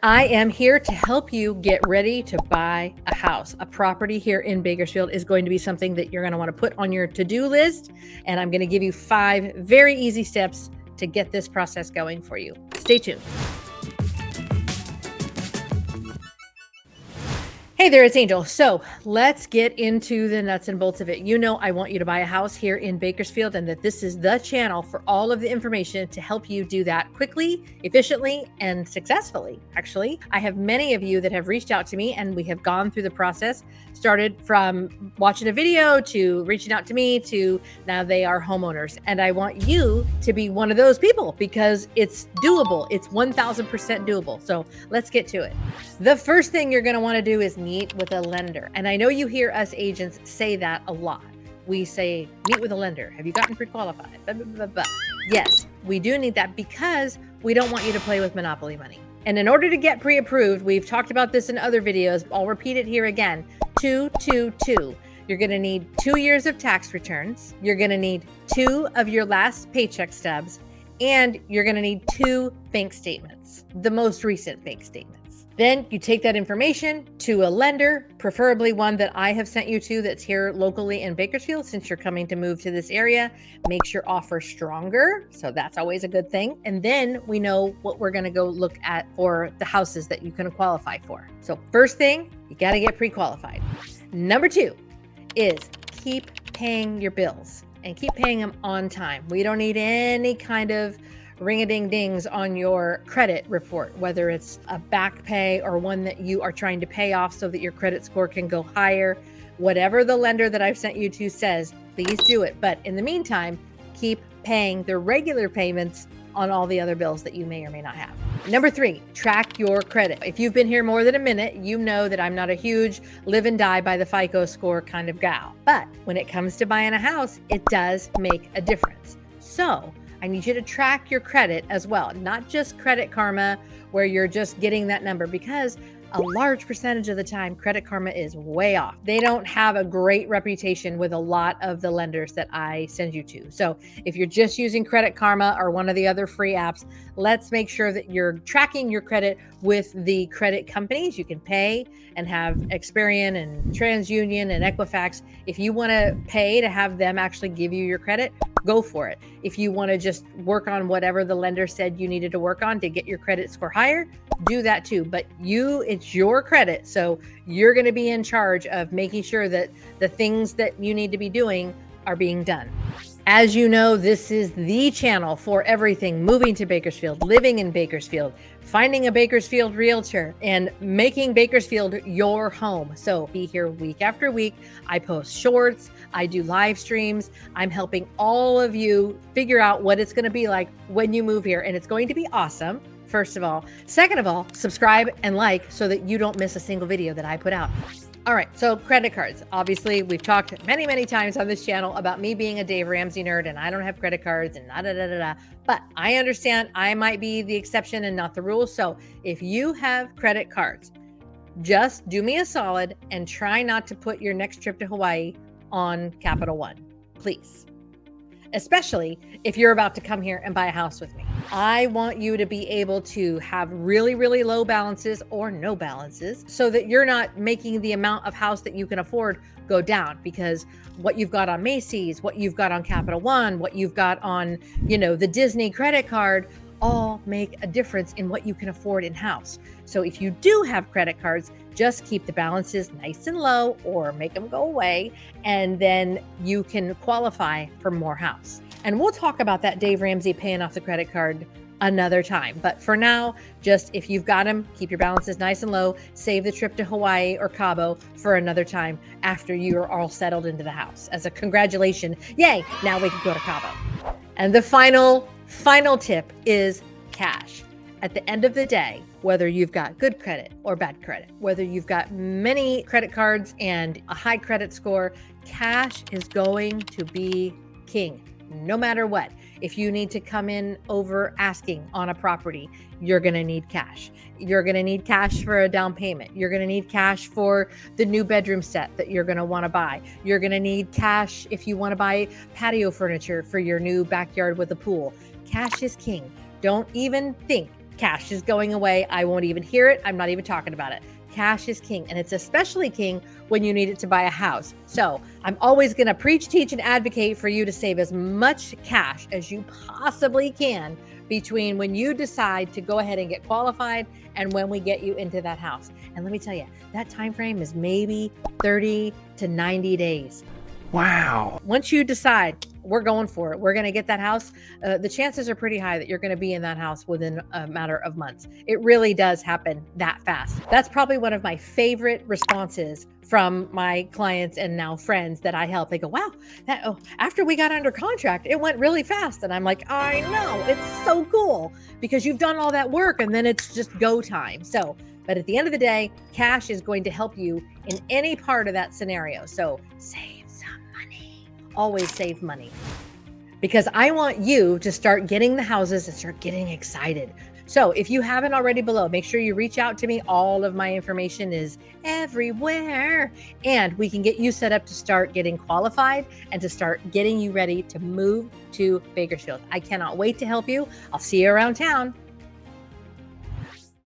I am here to help you get ready to buy a house. A property here in Bakersfield is going to be something that you're going to want to put on your to-do list, and I'm going to give you 5 very easy steps to get this process going for you. Stay tuned. Hey there, it's Angel. So let's get into the nuts and bolts of it. You know, I want you to buy a house here in Bakersfield, and that this is the channel for all of the information to help you do that quickly, efficiently, and successfully. Actually, I have many of you that have reached out to me, and we have gone through the process, started from watching a video to reaching out to me to now they are homeowners. And I want you to be one of those people because it's doable. It's 1000% doable. So let's get to it. The first thing you're going to want to do is meet with a lender. And I know you hear us agents say that a lot. We say, meet with a lender. Have you gotten pre-qualified? Blah, blah, blah, blah. Yes, we do need that because we don't want you to play with monopoly money. And in order to get pre-approved, we've talked about this in other videos. I'll repeat it here again. 222. You're going to need 2 years of tax returns. You're going to need 2 of your last paycheck stubs. And you're going to need 2 bank statements, the most recent bank statements. Then you take that information to a lender, preferably one that I have sent you to that's here locally in Bakersfield since you're coming to move to this area. Makes your offer stronger, so that's always a good thing. And then we know what we're going to go look at for the houses that you can qualify for. So first thing, you got to get pre-qualified. Number 2 is keep paying your bills and keep paying them on time. We don't need any kind of ring-a-ding-dings on your credit report, whether it's a back pay or one that you are trying to pay off so that your credit score can go higher. Whatever the lender that I've sent you to says, please do it. But in the meantime, keep paying the regular payments on all the other bills that you may or may not have. Number 3, track your credit. If you've been here more than a minute, you know that I'm not a huge live and die by the FICO score kind of gal. But when it comes to buying a house, it does make a difference. So I need you to track your credit as well, not just Credit Karma where you're just getting that number, because a large percentage of the time, Credit Karma is way off. They don't have a great reputation with a lot of the lenders that I send you to. So if you're just using Credit Karma or one of the other free apps, let's make sure that you're tracking your credit with the credit companies. You can pay and have Experian and TransUnion and Equifax. If you want to pay to have them actually give you your credit, go for it. If you want to just work on whatever the lender said you needed to work on to get your credit score higher, do that too. But it's your credit. So you're going to be in charge of making sure that the things that you need to be doing are being done. As you know, this is the channel for everything moving to Bakersfield, living in Bakersfield, finding a Bakersfield realtor, and making Bakersfield your home. So be here week after week. I post shorts, I do live streams. I'm helping all of you figure out what it's going to be like when you move here. And it's going to be awesome, first of all. Second of all, subscribe and like so that you don't miss a single video that I put out. All right, so credit cards. Obviously, we've talked many, many times on this channel about me being a Dave Ramsey nerd and I don't have credit cards and da-da-da-da-da. But I understand I might be the exception and not the rule. So if you have credit cards, just do me a solid and try not to put your next trip to Hawaii on Capital One, please. Especially if you're about to come here and buy a house with me. I want you to be able to have really, really low balances or no balances so that you're not making the amount of house that you can afford go down, because what you've got on Macy's, what you've got on Capital One, what you've got on, the Disney credit card, all make a difference in what you can afford in-house. So if you do have credit cards, just keep the balances nice and low or make them go away, and then you can qualify for more house. And we'll talk about that Dave Ramsey paying off the credit card another time. But for now, just if you've got them, keep your balances nice and low, save the trip to Hawaii or Cabo for another time after you're all settled into the house. As a congratulation, yay, now we can go to Cabo. And the final tip is cash. At the end of the day, whether you've got good credit or bad credit, whether you've got many credit cards and a high credit score, cash is going to be king, no matter what. If you need to come in over asking on a property, you're going to need cash. You're going to need cash for a down payment. You're going to need cash for the new bedroom set that you're going to want to buy. You're going to need cash if you want to buy patio furniture for your new backyard with a pool. Cash is king. Don't even think cash is going away. I won't even hear it. I'm not even talking about it. Cash is king, and it's especially king when you need it to buy a house. So I'm always going to preach, teach, and advocate for you to save as much cash as you possibly can between when you decide to go ahead and get qualified and when we get you into that house. And let me tell you, that time frame is maybe 30 to 90 days. Wow. Once you decide we're going for it, we're going to get that house, the chances are pretty high that you're going to be in that house within a matter of months. It really does happen that fast. That's probably one of my favorite responses from my clients and now friends that I help. They go, wow, after we got under contract, it went really fast. And I'm like, I know, it's so cool because you've done all that work and then it's just go time. So, but at the end of the day, cash is going to help you in any part of that scenario. So save some money. Always save money. Because I want you to start getting the houses and start getting excited. So if you haven't already below, make sure you reach out to me. All of my information is everywhere. And we can get you set up to start getting qualified and to start getting you ready to move to Bakersfield. I cannot wait to help you. I'll see you around town.